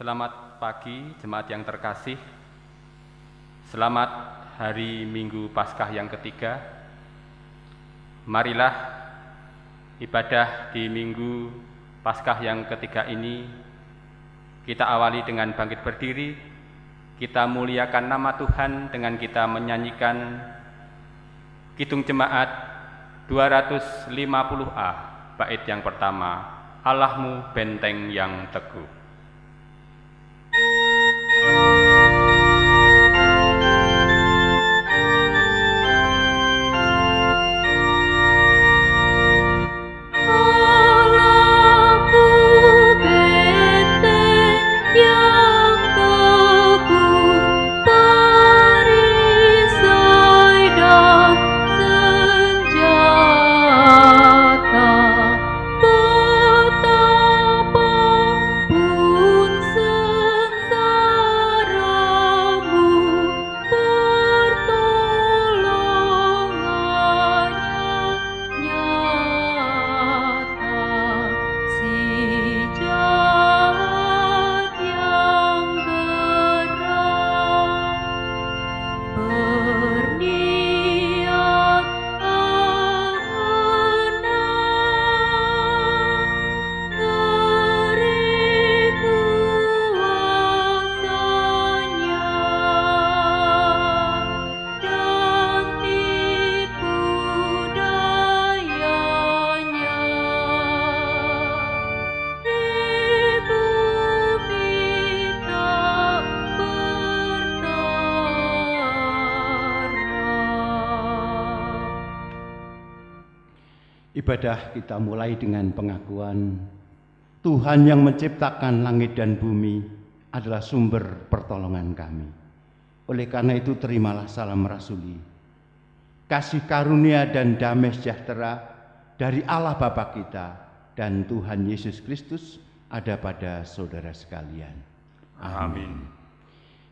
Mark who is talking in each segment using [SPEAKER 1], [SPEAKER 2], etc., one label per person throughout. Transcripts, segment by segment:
[SPEAKER 1] Selamat pagi jemaat yang terkasih. Selamat hari Minggu Paskah yang ketiga. Marilah ibadah di Minggu Paskah yang ketiga ini kita awali dengan bangkit berdiri. Kita muliakan nama Tuhan dengan kita menyanyikan Kidung Jemaat 250A, bait yang pertama, Allahmu benteng yang teguh.
[SPEAKER 2] Ibadah kita mulai dengan pengakuan Tuhan yang menciptakan langit dan bumi adalah sumber pertolongan kami. Oleh karena itu terimalah salam rasuli. Kasih karunia dan damai sejahtera dari Allah Bapa kita dan Tuhan Yesus Kristus ada pada saudara sekalian.
[SPEAKER 1] Amin.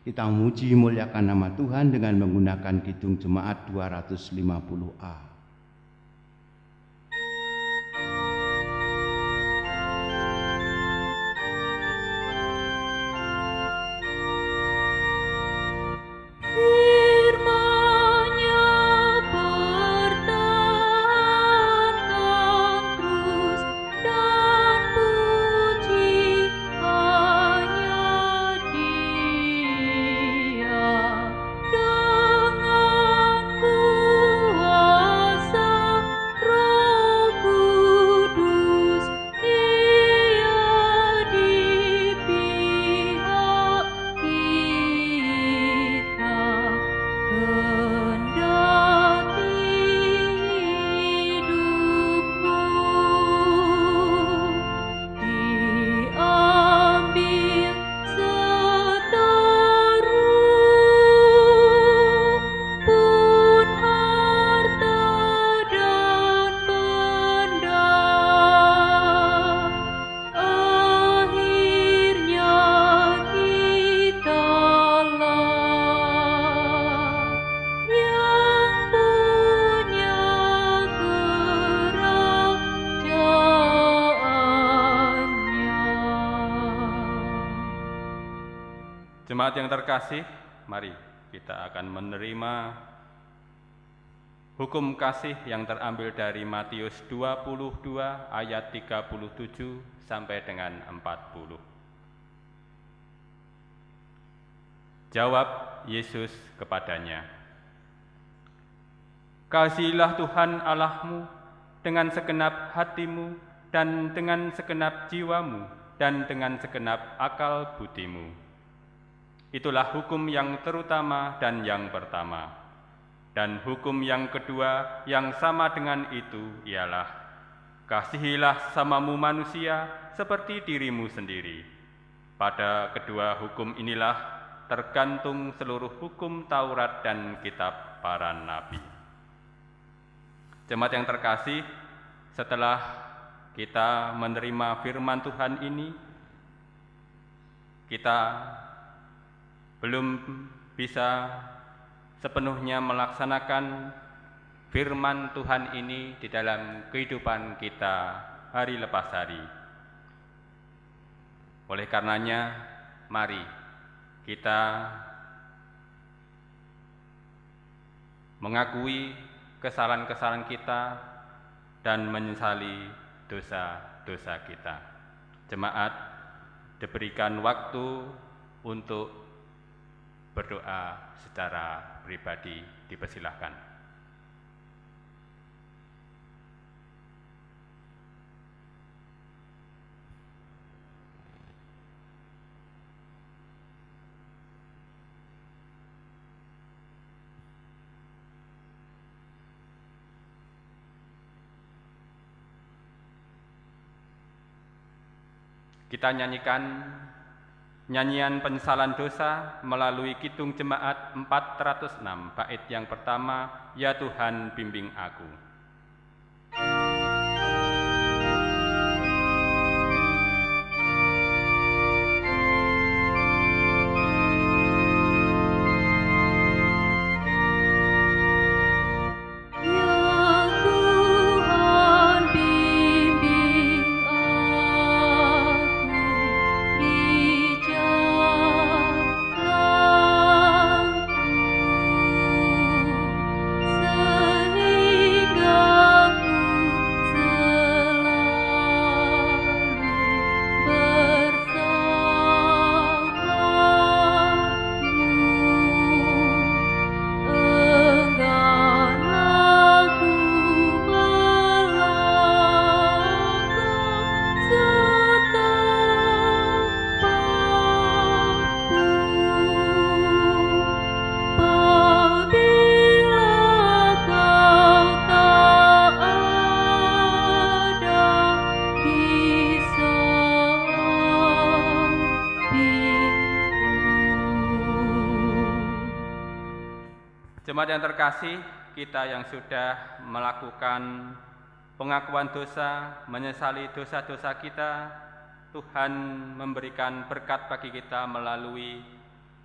[SPEAKER 2] Kita memuji muliakan nama Tuhan dengan menggunakan Kidung Jemaat 250A.
[SPEAKER 1] Jemaat yang terkasih, mari kita akan menerima hukum kasih yang terambil dari Matius 22 ayat 37 sampai dengan 40. Jawab Yesus kepadanya, "Kasihilah Tuhan Allahmu dengan segenap hatimu dan dengan segenap jiwamu dan dengan segenap akal budimu. Itulah hukum yang terutama dan yang pertama. Dan hukum yang kedua yang sama dengan itu ialah, kasihilah samamu manusia seperti dirimu sendiri. Pada kedua hukum inilah tergantung seluruh hukum Taurat dan kitab para nabi." Jemaat yang terkasih, setelah kita menerima firman Tuhan ini, kita belum bisa sepenuhnya melaksanakan firman Tuhan ini di dalam kehidupan kita hari lepas hari. Oleh karenanya, mari kita mengakui kesalahan-kesalahan kita dan menyesali dosa-dosa kita. Jemaat diberikan waktu untuk berdoa secara pribadi, dipersilahkan. Kita nyanyikan nyanyian penyesalan dosa melalui Kidung Jemaat 406, bait yang pertama, Ya Tuhan bimbing aku. Jemaat yang terkasih, kita yang sudah melakukan pengakuan dosa, menyesali dosa-dosa kita, Tuhan memberikan berkat bagi kita melalui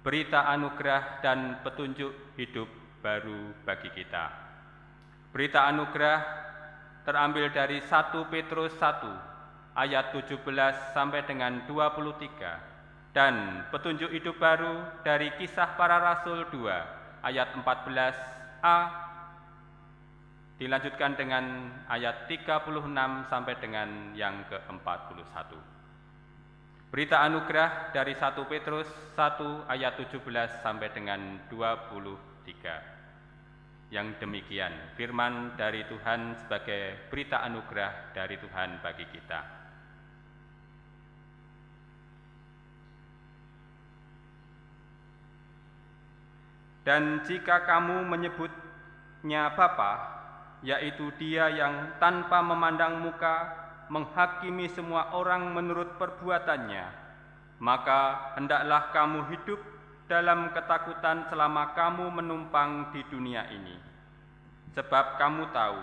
[SPEAKER 1] berita anugerah dan petunjuk hidup baru bagi kita. Berita anugerah terambil dari 1 Petrus 1 ayat 17 sampai dengan 23 dan petunjuk hidup baru dari Kisah Para Rasul 2 ayat 14a dilanjutkan dengan ayat 36 sampai dengan yang ke-41. Berita anugerah dari 1 Petrus 1 ayat 17 sampai dengan 23. Yang demikian firman dari Tuhan sebagai berita anugerah dari Tuhan bagi kita. Dan jika kamu menyebutnya Bapa, yaitu Dia yang tanpa memandang muka menghakimi semua orang menurut perbuatannya, maka hendaklah kamu hidup dalam ketakutan selama kamu menumpang di dunia ini. Sebab kamu tahu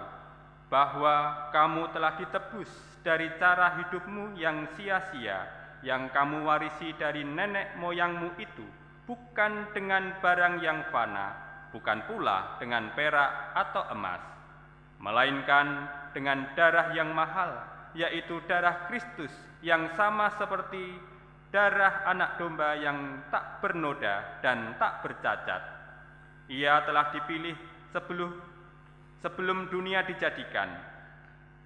[SPEAKER 1] bahwa kamu telah ditebus dari cara hidupmu yang sia-sia, yang kamu warisi dari nenek moyangmu itu, bukan dengan barang yang fana, bukan pula dengan perak atau emas, melainkan dengan darah yang mahal, yaitu darah Kristus yang sama seperti darah anak domba yang tak bernoda dan tak bercacat. Ia telah dipilih sebelum dunia dijadikan,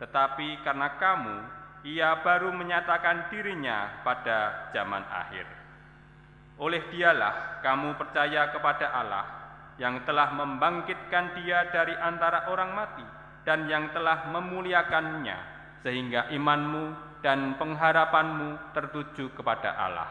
[SPEAKER 1] tetapi karena kamu, Ia baru menyatakan dirinya pada zaman akhir. Oleh Dialah kamu percaya kepada Allah yang telah membangkitkan Dia dari antara orang mati dan yang telah memuliakannya, sehingga imanmu dan pengharapanmu tertuju kepada Allah.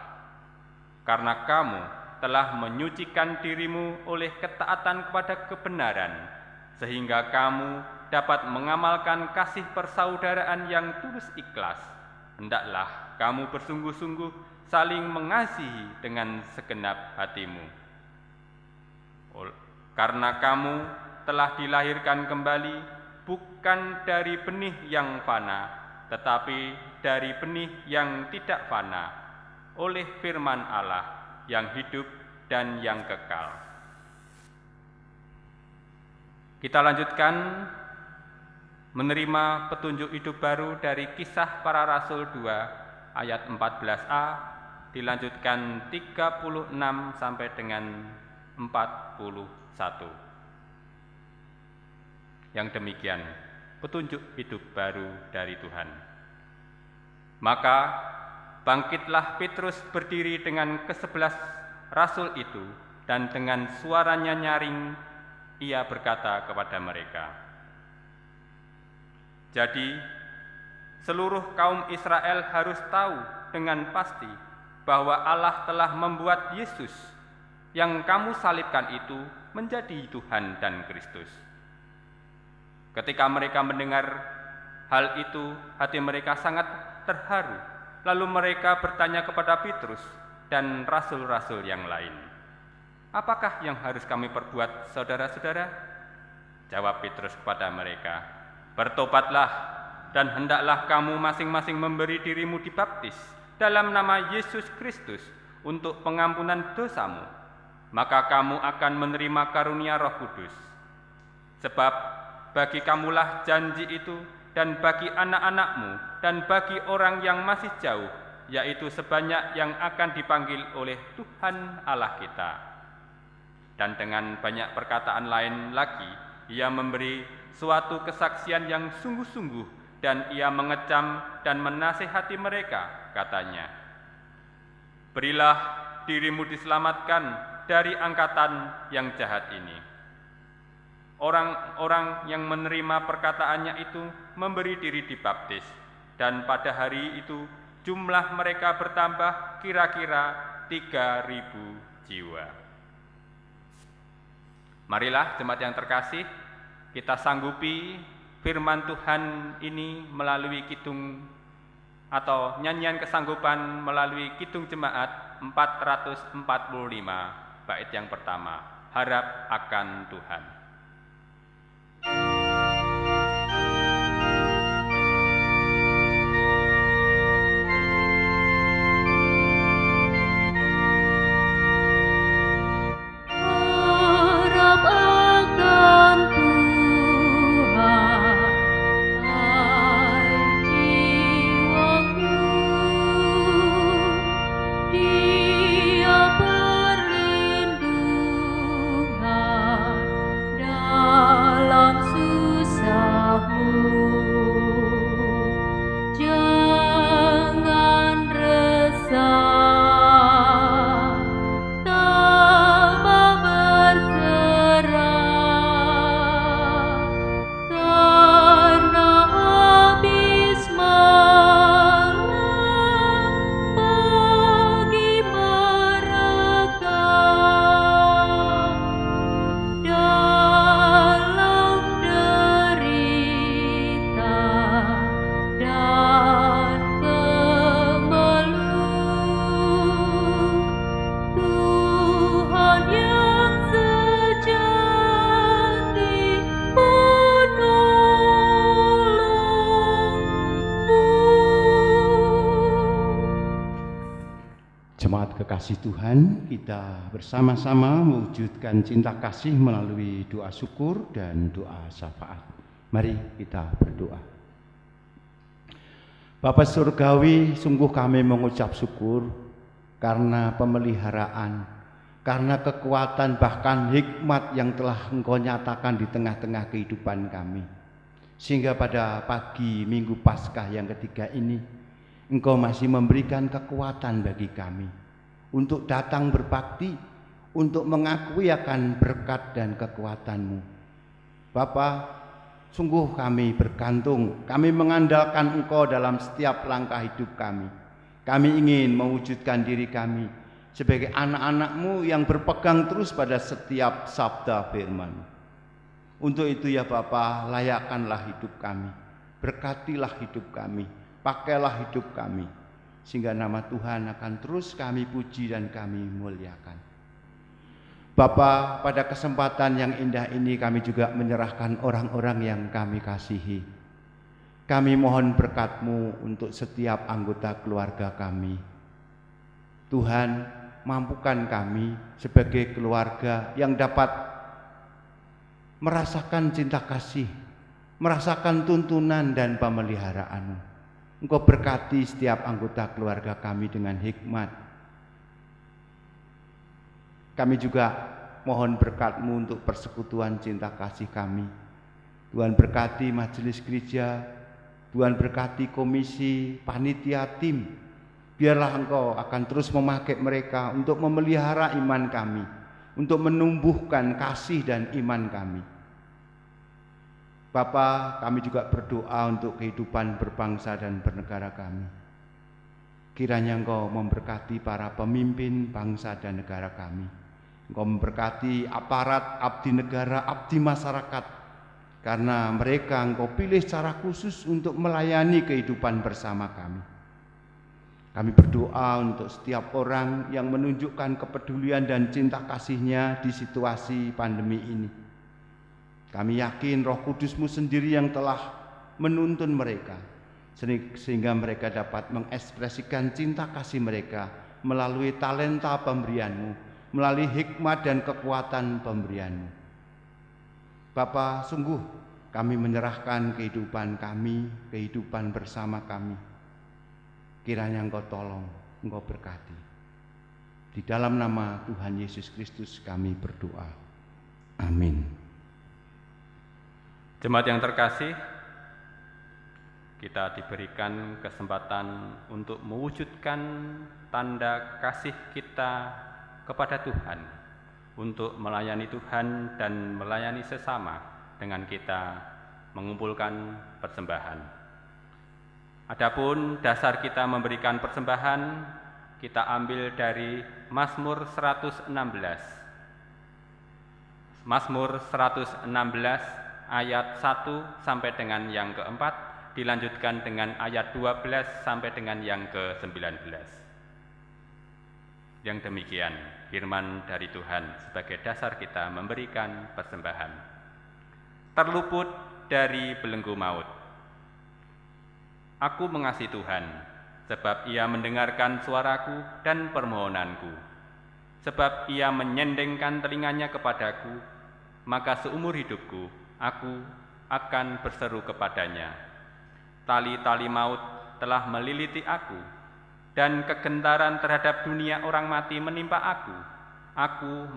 [SPEAKER 1] Karena kamu telah menyucikan dirimu oleh ketaatan kepada kebenaran, sehingga kamu dapat mengamalkan kasih persaudaraan yang tulus ikhlas. Hendaklah kamu bersungguh-sungguh saling mengasihi dengan segenap hatimu. Karena kamu telah dilahirkan kembali bukan dari benih yang fana, tetapi dari benih yang tidak fana, oleh firman Allah yang hidup dan yang kekal. Kita lanjutkan menerima petunjuk hidup baru dari Kisah Para Rasul 2 ayat 14a dilanjutkan 36 sampai dengan 41. Yang demikian, petunjuk hidup baru dari Tuhan. Maka bangkitlah Petrus berdiri dengan ke-11 rasul itu, dan dengan suaranya nyaring ia berkata kepada mereka, "Jadi seluruh kaum Israel harus tahu dengan pasti bahwa Allah telah membuat Yesus yang kamu salibkan itu menjadi Tuhan dan Kristus." Ketika mereka mendengar hal itu, hati mereka sangat terharu. Lalu mereka bertanya kepada Petrus dan rasul-rasul yang lain, "Apakah yang harus kami perbuat, saudara-saudara?" Jawab Petrus kepada mereka, "Bertobatlah, dan hendaklah kamu masing-masing memberi dirimu dibaptis dalam nama Yesus Kristus untuk pengampunan dosamu. Maka kamu akan menerima karunia Roh Kudus. Sebab bagi kamulah janji itu, dan bagi anak-anakmu, dan bagi orang yang masih jauh, yaitu sebanyak yang akan dipanggil oleh Tuhan Allah kita." Dan dengan banyak perkataan lain lagi, ia memberi suatu kesaksian yang sungguh-sungguh, dan ia mengecam dan menasihati mereka, katanya, "Berilah dirimu diselamatkan dari angkatan yang jahat ini." Orang-orang yang menerima perkataannya itu memberi diri dibaptis, dan pada hari itu jumlah mereka bertambah kira-kira 3.000 jiwa. Marilah jemaat yang terkasih, kita sanggupi firman Tuhan ini melalui kidung atau nyanyian kesanggupan melalui kidung jemaat 445, bait yang pertama, "Harap akan Tuhan."
[SPEAKER 2] Jemaat kekasih Tuhan, kita bersama-sama mewujudkan cinta kasih melalui doa syukur dan doa syafaat. Mari kita berdoa. Bapa Surgawi, sungguh kami mengucap syukur karena pemeliharaan, karena kekuatan bahkan hikmat yang telah Engkau nyatakan di tengah-tengah kehidupan kami. Sehingga pada pagi Minggu Paskah yang ketiga ini, Engkau masih memberikan kekuatan bagi kami untuk datang berbakti, untuk mengakui akan berkat dan kekuatan-Mu. Bapa, sungguh kami bergantung, kami mengandalkan Engkau dalam setiap langkah hidup kami. Kami ingin mewujudkan diri kami sebagai anak-anak-Mu yang berpegang terus pada setiap sabda firman. Untuk itu ya Bapa, layakkanlah hidup kami, berkatilah hidup kami, pakailah hidup kami, sehingga nama Tuhan akan terus kami puji dan kami muliakan. Bapa, pada kesempatan yang indah ini kami juga menyerahkan orang-orang yang kami kasihi. Kami mohon berkat-Mu untuk setiap anggota keluarga kami. Tuhan, mampukan kami sebagai keluarga yang dapat merasakan cinta kasih, merasakan tuntunan dan pemeliharaan-Mu. Engkau berkati setiap anggota keluarga kami dengan hikmat, Kami juga mohon berkat-Mu untuk persekutuan cinta kasih kami. Tuhan berkati majelis gereja, Tuhan berkati komisi, panitia, tim. Biarlah Engkau akan terus memakai mereka untuk memelihara iman kami, untuk menumbuhkan kasih dan iman kami. Bapa, kami juga berdoa untuk kehidupan berbangsa dan bernegara kami. Kiranya Engkau memberkati para pemimpin bangsa dan negara kami. Engkau memberkati aparat, abdi negara, abdi masyarakat, karena mereka Engkau pilih secara khusus untuk melayani kehidupan bersama kami. Kami berdoa untuk setiap orang yang menunjukkan kepedulian dan cinta kasih-Nya di situasi pandemi ini. Kami yakin Roh Kudus-Mu sendiri yang telah menuntun mereka, sehingga mereka dapat mengekspresikan cinta kasih mereka melalui talenta pemberian-Mu, melalui hikmat dan kekuatan pemberian-Mu. Bapa, sungguh kami menyerahkan kehidupan kami, kehidupan bersama kami. Kiranya Engkau tolong, Engkau berkati. Di dalam nama Tuhan Yesus Kristus kami berdoa. Amin.
[SPEAKER 1] Jemaat yang terkasih, kita diberikan kesempatan untuk mewujudkan tanda kasih kita kepada Tuhan, untuk melayani Tuhan dan melayani sesama dengan kita mengumpulkan persembahan. Adapun dasar kita memberikan persembahan, kita ambil dari Mazmur 116. Mazmur 116 ayat 1 sampai dengan yang keempat, dilanjutkan dengan ayat 12 sampai dengan yang ke-19. Yang demikian firman dari Tuhan sebagai dasar kita memberikan persembahan. Terluput dari belenggu maut. Aku mengasihi Tuhan, sebab Ia mendengarkan suaraku dan permohonanku. Sebab Ia menyendengkan telinganya kepadaku, maka seumur hidupku aku akan berseru kepadanya. Tali-tali maut telah meliliti aku, dan kegentaran terhadap dunia orang mati menimpa aku. Aku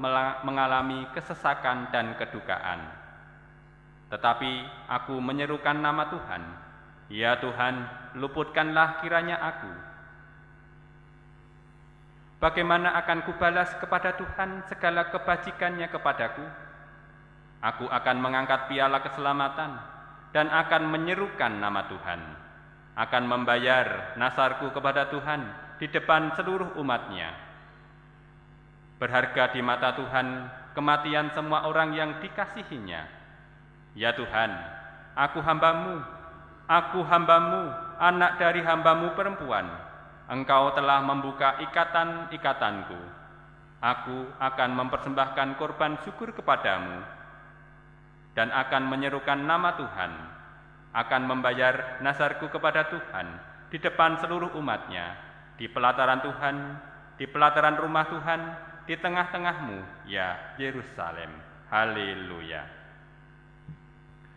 [SPEAKER 1] mengalami kesesakan dan kedukaan. Tetapi aku menyerukan nama Tuhan. Ya Tuhan, luputkanlah kiranya aku. Bagaimana akan kubalas kepada Tuhan segala kebajikannya kepadaku? Aku akan mengangkat piala keselamatan dan akan menyerukan nama Tuhan. Akan membayar nasarku kepada Tuhan di depan seluruh umat-Nya. Berharga di mata Tuhan kematian semua orang yang dikasihi-Nya. Ya Tuhan, aku hamba-Mu, anak dari hamba-Mu perempuan. Engkau telah membuka ikatan-ikatanku. Aku akan mempersembahkan korban syukur kepadamu dan akan menyerukan nama Tuhan, akan membayar nazarku kepada Tuhan di depan seluruh umat-Nya, di pelataran Tuhan, di pelataran rumah Tuhan, di tengah-tengahmu, ya Yerusalem. Haleluya.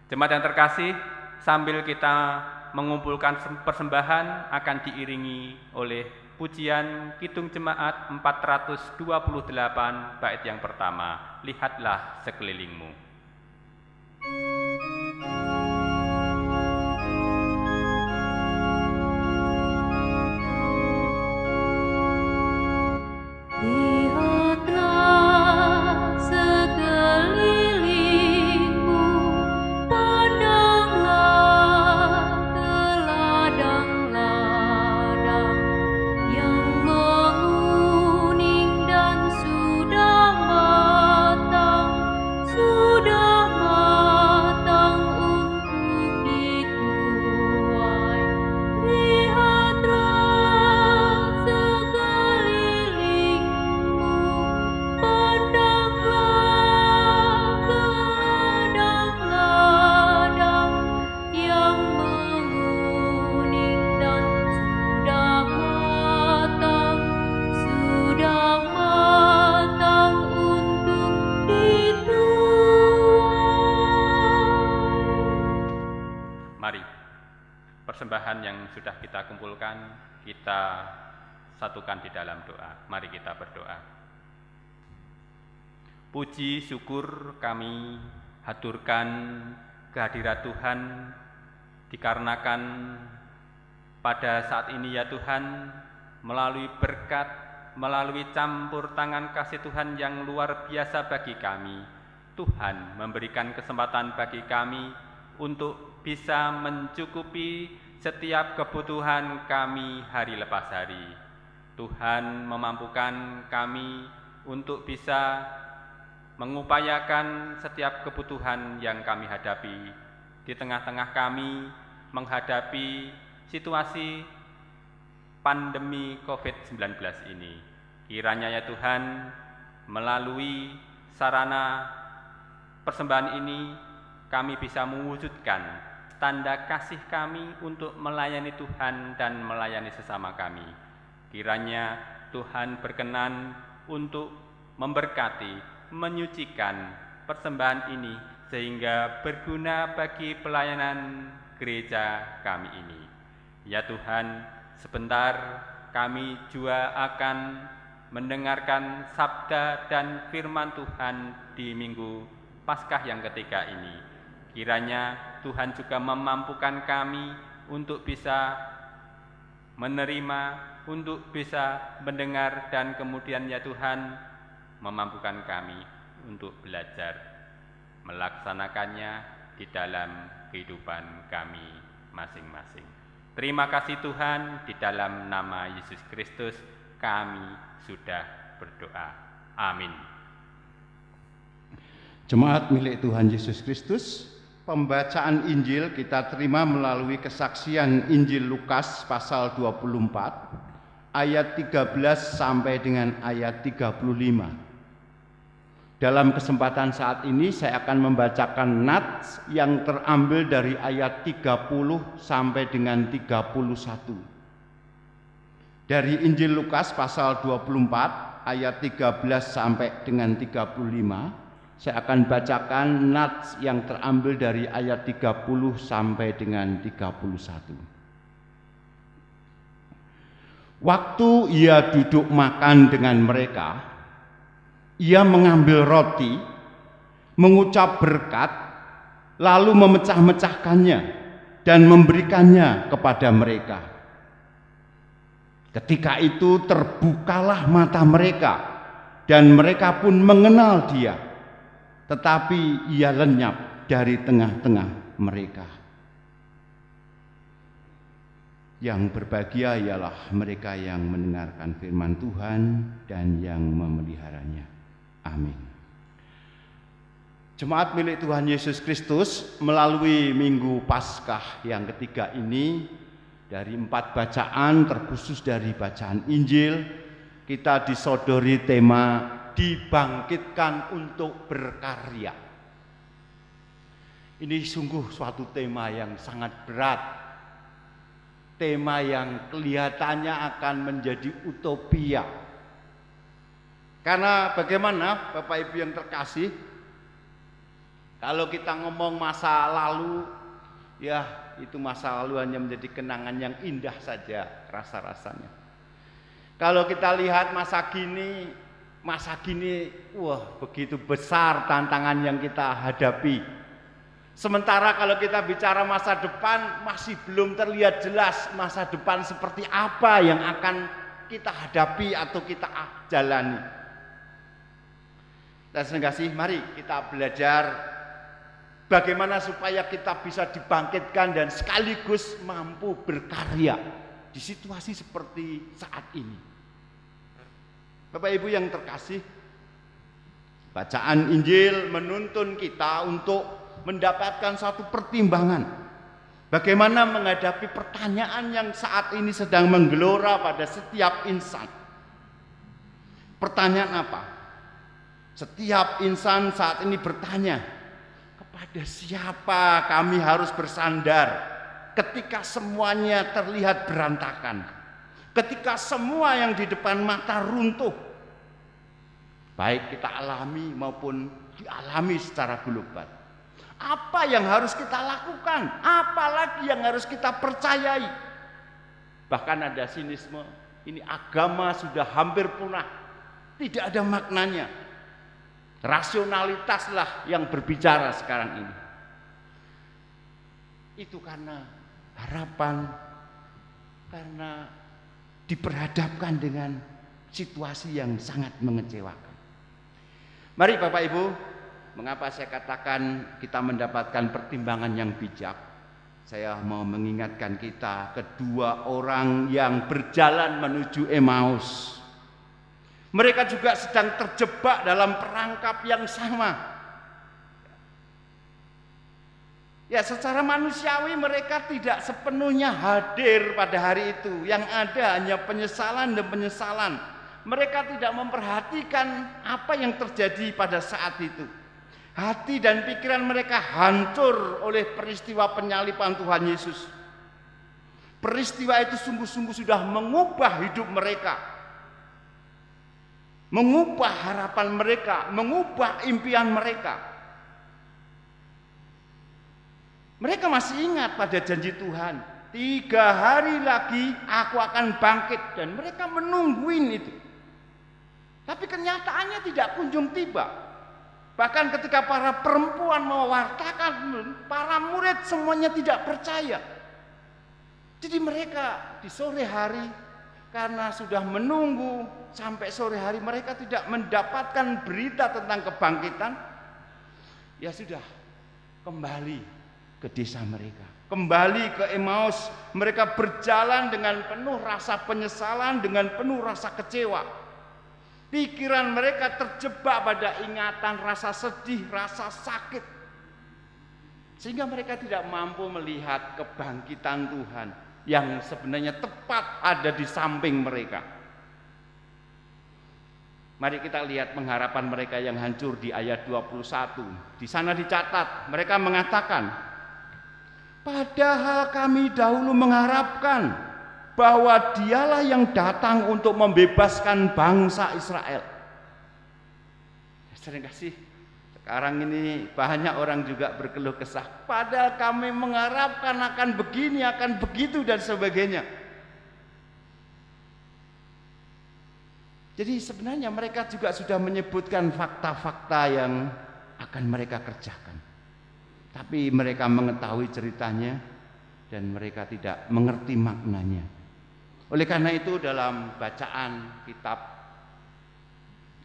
[SPEAKER 1] Jemaat yang terkasih, sambil kita mengumpulkan persembahan akan diiringi oleh pujian Kidung Jemaat 428 bait yang pertama, lihatlah sekelilingmu. Persembahan yang sudah kita kumpulkan, kita satukan di dalam doa. Mari kita berdoa. Puji syukur kami haturkan kehadirat Tuhan, dikarenakan pada saat ini ya Tuhan, melalui berkat, melalui campur tangan kasih Tuhan yang luar biasa bagi kami, Tuhan memberikan kesempatan bagi kami untuk bisa mencukupi setiap kebutuhan kami hari lepas hari. Tuhan memampukan kami untuk bisa mengupayakan setiap kebutuhan yang kami hadapi di tengah-tengah kami menghadapi situasi pandemi COVID-19 ini. Kiranya ya Tuhan, melalui sarana persembahan ini kami bisa mewujudkan tanda kasih kami untuk melayani Tuhan dan melayani sesama kami. Kiranya Tuhan berkenan untuk memberkati, menyucikan persembahan ini sehingga berguna bagi pelayanan gereja kami ini. Ya Tuhan, sebentar kami juga akan mendengarkan sabda dan firman Tuhan di Minggu Paskah yang ketiga ini. Kiranya Tuhan juga memampukan kami untuk bisa menerima, untuk bisa mendengar, dan kemudian ya Tuhan memampukan kami untuk belajar melaksanakannya di dalam kehidupan kami masing-masing. Terima kasih Tuhan, di dalam nama Yesus Kristus kami sudah berdoa. Amin.
[SPEAKER 2] Jemaat milik Tuhan Yesus Kristus, pembacaan Injil kita terima melalui kesaksian Injil Lukas pasal 24 ayat 13 sampai dengan ayat 35. Dalam kesempatan saat ini saya akan membacakan nats yang terambil dari ayat 30 sampai dengan 31. Dari Injil Lukas pasal 24 ayat 13 sampai dengan 35, saya akan bacakan nats yang terambil dari ayat 30 sampai dengan 31. Waktu ia duduk makan dengan mereka, ia mengambil roti, mengucap berkat, lalu memecah-mecahkannya dan memberikannya kepada mereka. Ketika itu terbukalah mata mereka dan mereka pun mengenal dia, tetapi ia lenyap dari tengah-tengah mereka. Yang berbahagia ialah mereka yang mendengarkan firman Tuhan dan yang memeliharanya. Amin. Jemaat milik Tuhan Yesus Kristus, melalui Minggu Paskah yang ketiga ini, dari 4 bacaan terkhusus dari bacaan Injil, kita disodori tema dibangkitkan untuk berkarya. Ini sungguh suatu tema yang sangat berat, tema yang kelihatannya akan menjadi utopia. Karena bagaimana Bapak Ibu yang terkasih, kalau kita ngomong masa lalu, ya itu masa lalu hanya menjadi kenangan yang indah saja rasa-rasanya. Kalau kita lihat masa kini, wah begitu besar tantangan yang kita hadapi. Sementara kalau kita bicara masa depan, masih belum terlihat jelas masa depan seperti apa yang akan kita hadapi atau kita jalani. Dan sekasih, mari kita belajar bagaimana supaya kita bisa dibangkitkan dan sekaligus mampu berkarya di situasi seperti saat ini. Bapak Ibu yang terkasih, bacaan Injil menuntun kita untuk mendapatkan satu pertimbangan. Bagaimana menghadapi pertanyaan yang saat ini sedang menggelora pada setiap insan. Pertanyaan apa? Setiap insan saat ini bertanya, kepada siapa kami harus bersandar ketika semuanya terlihat berantakan, ketika semua yang di depan mata runtuh, baik kita alami maupun dialami secara global. Apa yang harus kita lakukan? Apalagi yang harus kita percayai? Bahkan ada sinisme, ini agama sudah hampir punah, tidak ada maknanya. Rasionalitaslah yang berbicara sekarang ini. Itu karena harapan, karena diperhadapkan dengan situasi yang sangat mengecewakan. Mari Bapak Ibu, mengapa saya katakan kita mendapatkan pertimbangan yang bijak? Saya mau mengingatkan kita kedua orang yang berjalan menuju Emmaus. Mereka juga sedang terjebak dalam perangkap yang sama. Ya, secara manusiawi mereka tidak sepenuhnya hadir pada hari itu. Yang ada hanya penyesalan dan penyesalan. Mereka tidak memperhatikan apa yang terjadi pada saat itu. Hati dan pikiran mereka hancur oleh peristiwa penyaliban Tuhan Yesus. Peristiwa itu sungguh-sungguh sudah mengubah hidup mereka, mengubah harapan mereka, mengubah impian mereka. Mereka masih ingat pada janji Tuhan, 3 hari lagi aku akan bangkit, dan mereka menungguin itu. Tapi kenyataannya tidak kunjung tiba. Bahkan ketika para perempuan mewartakan, para murid semuanya tidak percaya. Jadi mereka di sore hari, karena sudah menunggu sampai sore hari, mereka tidak mendapatkan berita tentang kebangkitan. Ya sudah, kembali ke desa mereka, kembali ke Emmaus. Mereka berjalan dengan penuh rasa penyesalan, dengan penuh rasa kecewa. Pikiran mereka terjebak pada ingatan rasa sedih, rasa sakit, sehingga mereka tidak mampu melihat kebangkitan Tuhan yang sebenarnya tepat ada di samping mereka. Mari kita lihat pengharapan mereka yang hancur di ayat 21. Di sana dicatat, mereka mengatakan, padahal kami dahulu mengharapkan bahwa dialah yang datang untuk membebaskan bangsa Israel. Sering kasih, sekarang ini banyak orang juga berkeluh kesah, padahal kami mengharapkan akan begini, akan begitu, dan sebagainya. Jadi sebenarnya mereka juga sudah menyebutkan fakta-fakta yang akan mereka kerjakan, tapi mereka mengetahui ceritanya dan mereka tidak mengerti maknanya. Oleh karena itu dalam bacaan kitab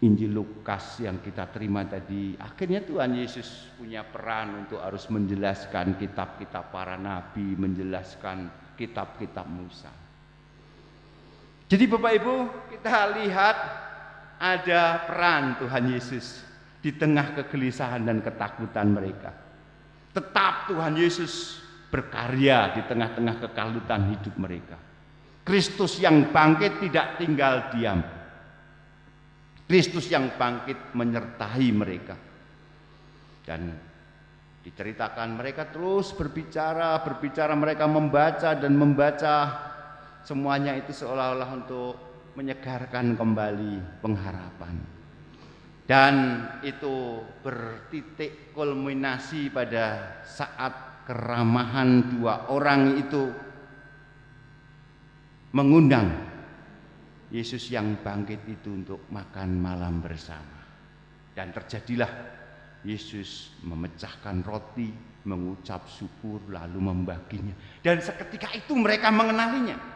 [SPEAKER 2] Injil Lukas yang kita terima tadi, akhirnya Tuhan Yesus punya peran untuk harus menjelaskan kitab-kitab para nabi, menjelaskan kitab-kitab Musa. Jadi Bapak Ibu, kita lihat ada peran Tuhan Yesus di tengah kegelisahan dan ketakutan mereka. Tetap Tuhan Yesus berkarya di tengah-tengah kekalutan hidup mereka. Kristus yang bangkit tidak tinggal diam. Kristus yang bangkit menyertai mereka. Dan diceritakan mereka terus berbicara, mereka membaca dan membaca. Semuanya itu seolah-olah untuk menyegarkan kembali pengharapan. Dan itu bertitik kulminasi pada saat keramahan 2 orang itu mengundang Yesus yang bangkit itu untuk makan malam bersama. Dan terjadilah Yesus memecahkan roti, mengucap syukur, lalu membaginya. Dan seketika itu mereka mengenalinya.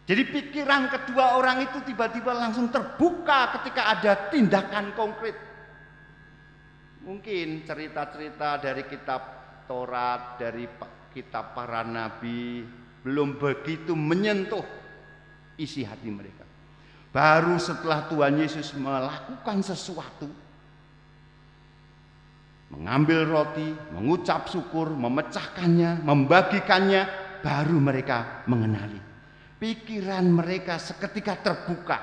[SPEAKER 2] Jadi pikiran kedua orang itu tiba-tiba langsung terbuka ketika ada tindakan konkret. Mungkin cerita-cerita dari kitab Taurat, dari kitab para nabi belum begitu menyentuh isi hati mereka. Baru setelah Tuhan Yesus melakukan sesuatu, mengambil roti, mengucap syukur, memecahkannya, membagikannya, baru mereka mengenali. Pikiran mereka seketika terbuka.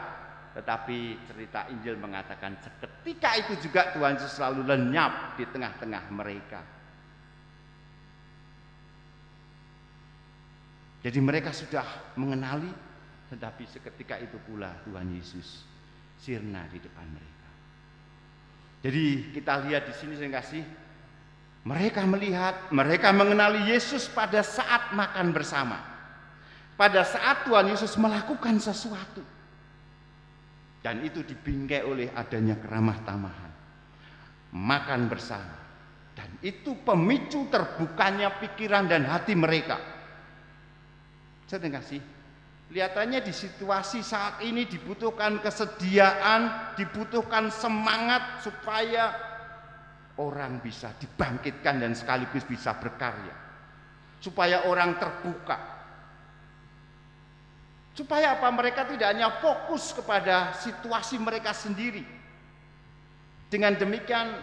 [SPEAKER 2] Tetapi cerita Injil mengatakan seketika itu juga Tuhan Yesus selalu lenyap di tengah-tengah mereka. Jadi mereka sudah mengenali, tetapi seketika itu pula Tuhan Yesus sirna di depan mereka. Jadi kita lihat di sini saya kasih, mereka melihat, mereka mengenali Yesus pada saat makan bersama. Pada saat Tuhan Yesus melakukan sesuatu. Dan itu dibingkai oleh adanya keramah tamahan, makan bersama. Dan itu pemicu terbukanya pikiran dan hati mereka. Saya kasih, kelihatannya di situasi saat ini dibutuhkan kesediaan, dibutuhkan semangat supaya orang bisa dibangkitkan dan sekaligus bisa berkarya. Supaya orang terbuka. Supaya apa? Mereka tidak hanya fokus kepada situasi mereka sendiri. Dengan demikian,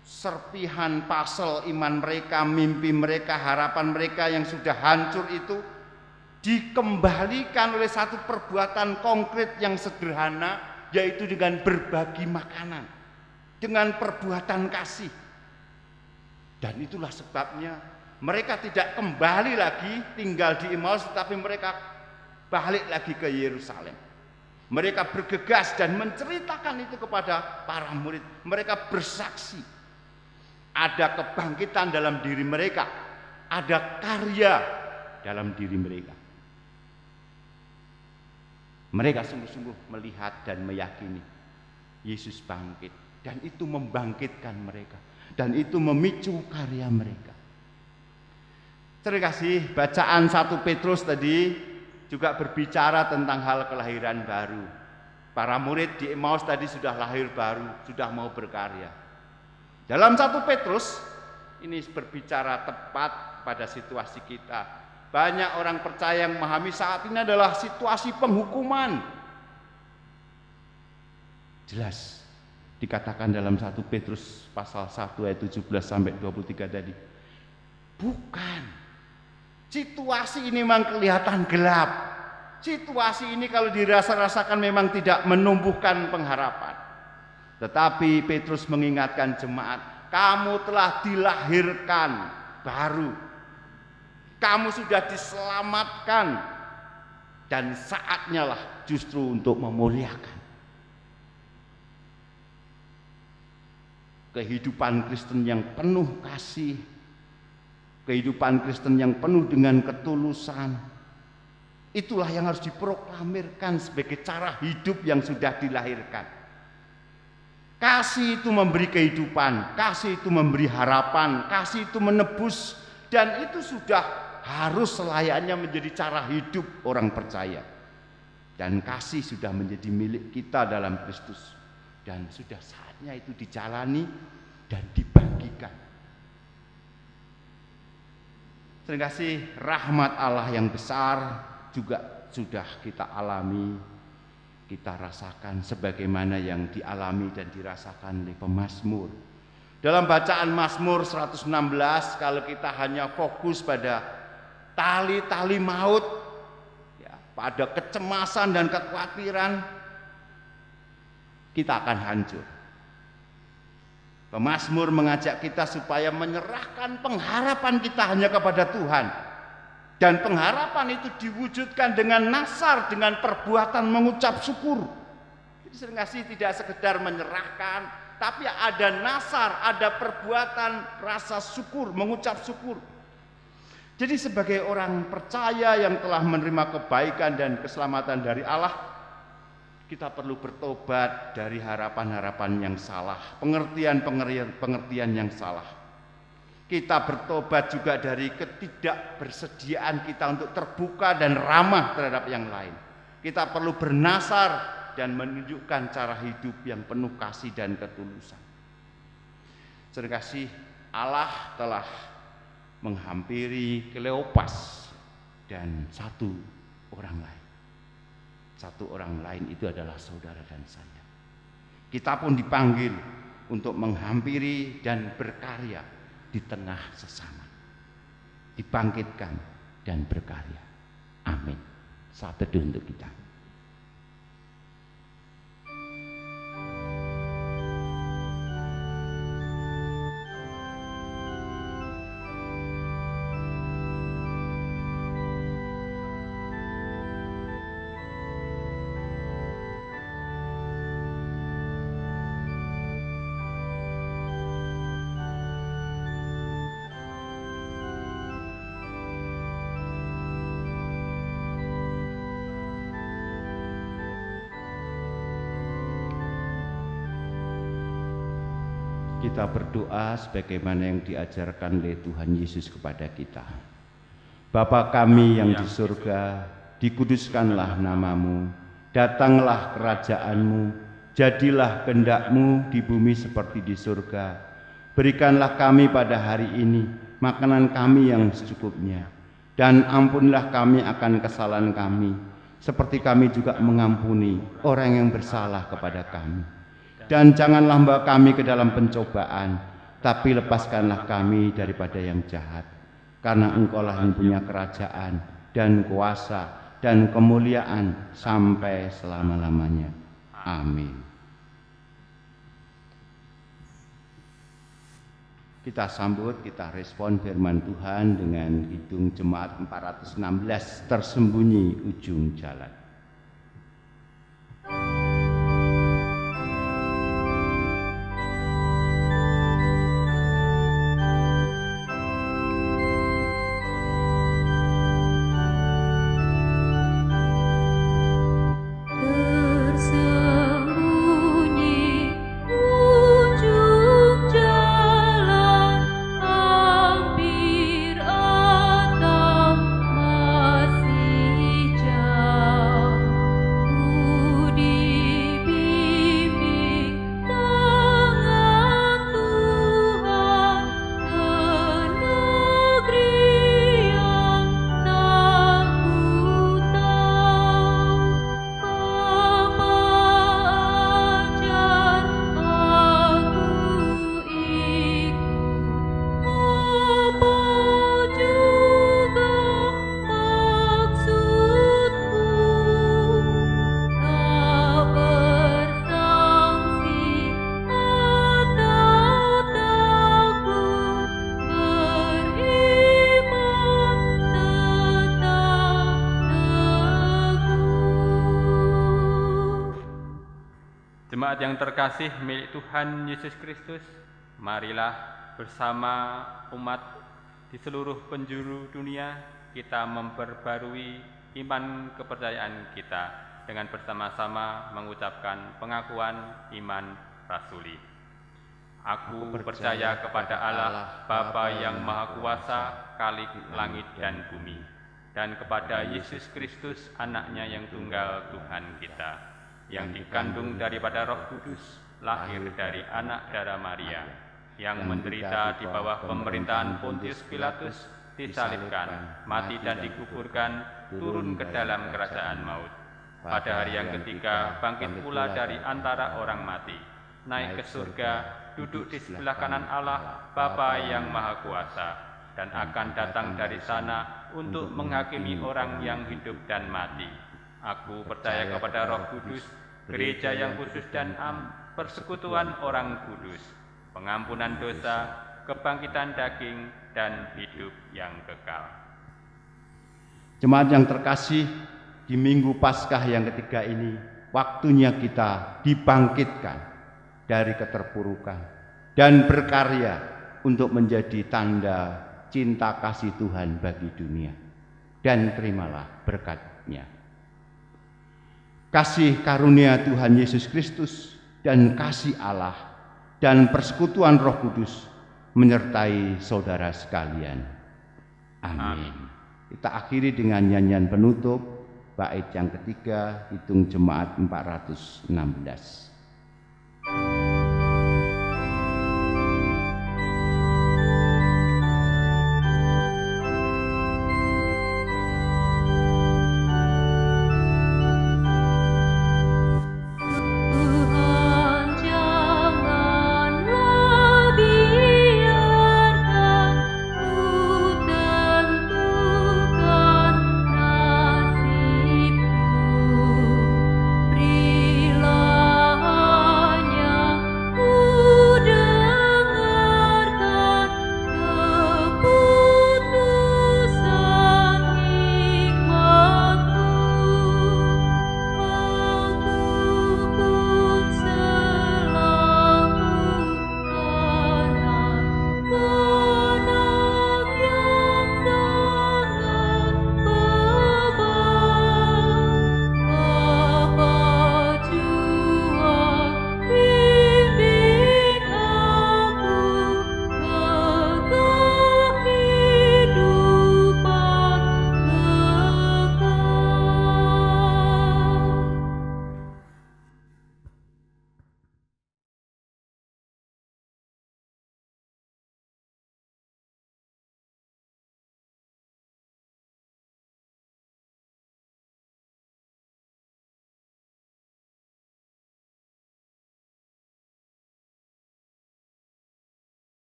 [SPEAKER 2] serpihan puzzle iman mereka, mimpi mereka, harapan mereka yang sudah hancur itu dikembalikan oleh satu perbuatan konkret yang sederhana, yaitu dengan berbagi makanan, dengan perbuatan kasih. Dan itulah sebabnya mereka tidak kembali lagi tinggal di Emmaus, tetapi mereka balik lagi ke Yerusalem. Mereka bergegas dan menceritakan itu kepada para murid. Mereka bersaksi. Ada kebangkitan dalam diri mereka. Ada karya dalam diri mereka. Mereka sungguh-sungguh melihat dan meyakini Yesus bangkit. Dan itu membangkitkan mereka. Dan itu memicu karya mereka. Terima kasih. Bacaan 1 Petrus tadi juga berbicara tentang hal kelahiran baru. Para murid di Emmaus tadi sudah lahir baru, sudah mau berkarya. Dalam 1 Petrus ini berbicara tepat pada situasi kita. Banyak orang percaya yang memahami saat ini adalah situasi penghukuman. Jelas dikatakan dalam 1 Petrus pasal 1 ayat 17 sampai 23 tadi. Bukan. Situasi ini memang kelihatan gelap. Situasi ini kalau dirasa-rasakan memang tidak menumbuhkan pengharapan. Tetapi Petrus mengingatkan jemaat, kamu telah dilahirkan baru. Kamu sudah diselamatkan. Dan saatnya lah justru untuk memuliakan. Kehidupan Kristen yang penuh kasih, kehidupan Kristen yang penuh dengan ketulusan, itulah yang harus diproklamirkan sebagai cara hidup yang sudah dilahirkan. Kasih itu memberi kehidupan, kasih itu memberi harapan, kasih itu menebus, dan itu sudah harus selayaknya menjadi cara hidup orang percaya. Dan kasih sudah menjadi milik kita dalam Kristus, dan sudah saatnya itu dijalani dan dibagikan. Terima kasih, rahmat Allah yang besar juga sudah kita alami, kita rasakan sebagaimana yang dialami dan dirasakan oleh pemazmur. Dalam bacaan Mazmur 116, kalau kita hanya fokus pada tali-tali maut, ya, pada kecemasan dan kekhawatiran, kita akan hancur. Pemazmur mengajak kita supaya menyerahkan pengharapan kita hanya kepada Tuhan. Dan pengharapan itu diwujudkan dengan nasar, dengan perbuatan mengucap syukur. Jadi seringkali tidak sekedar menyerahkan, tapi ada nasar, ada perbuatan rasa syukur, mengucap syukur. Jadi sebagai orang percaya yang telah menerima kebaikan dan keselamatan dari Allah, kita perlu bertobat dari harapan-harapan yang salah, pengertian yang salah. Kita bertobat juga dari ketidakbersediaan kita untuk terbuka dan ramah terhadap yang lain. Kita perlu bernasar dan menunjukkan cara hidup yang penuh kasih dan ketulusan. Terima kasih, Allah telah menghampiri Kleopas dan satu orang lain. Satu orang lain itu adalah saudara dan saya. Kita pun dipanggil untuk menghampiri dan berkarya di tengah sesama. Dibangkitkan dan berkarya. Amin. Saat teduh untuk kita. kita berdoa sebagaimana yang diajarkan oleh Tuhan Yesus kepada kita. Bapa kami yang di surga, dikuduskanlah namamu, datanglah kerajaanmu, jadilah kehendak-Mu di bumi seperti di surga. Berikanlah kami pada hari ini makanan kami yang secukupnya, dan ampunilah kami akan kesalahan kami, seperti kami juga mengampuni orang yang bersalah kepada kami. Dan janganlah membawa kami ke dalam pencobaan, tapi lepaskanlah kami daripada yang jahat. Karena Engkau-lah yang punya kerajaan dan kuasa dan kemuliaan sampai selama-lamanya. Amin. Kita sambut, kita respon firman Tuhan dengan Kidung Jemaat 416, Tersembunyi Ujung Jalan.
[SPEAKER 1] Jemaat yang terkasih milik Tuhan Yesus Kristus, marilah bersama umat di seluruh penjuru dunia kita memperbarui iman kepercayaan kita dengan bersama-sama mengucapkan pengakuan iman rasuli. Aku percaya kepada Allah, Bapa yang Maha Kuasa, Khalik langit dan bumi, dan kepada Yesus Kristus, Anaknya yang tunggal Tuhan kita, yang dikandung daripada Roh Kudus, lahir dari anak darah Maria, yang menderita di bawah pemerintahan Pontius Pilatus, disalibkan, mati dan dikuburkan, turun ke dalam kerajaan maut. Pada hari yang ketiga, bangkit pula dari antara orang mati, naik ke surga, duduk di sebelah kanan Allah, Bapa yang Maha Kuasa, dan akan datang dari sana untuk menghakimi orang yang hidup dan mati. Aku percaya kepada Roh Kudus, gereja yang kudus dan persekutuan orang kudus, pengampunan dosa, kebangkitan daging, dan hidup yang kekal.
[SPEAKER 2] Jemaat yang terkasih, di Minggu Paskah yang ketiga ini, waktunya kita dibangkitkan dari keterpurukan dan berkarya untuk menjadi tanda cinta kasih Tuhan bagi dunia. Dan terimalah berkat-Nya. Kasih karunia Tuhan Yesus Kristus dan kasih Allah dan persekutuan Roh Kudus menyertai saudara sekalian. Amin. Kita akhiri dengan nyanyian penutup bait yang ketiga, Kidung Jemaat 416.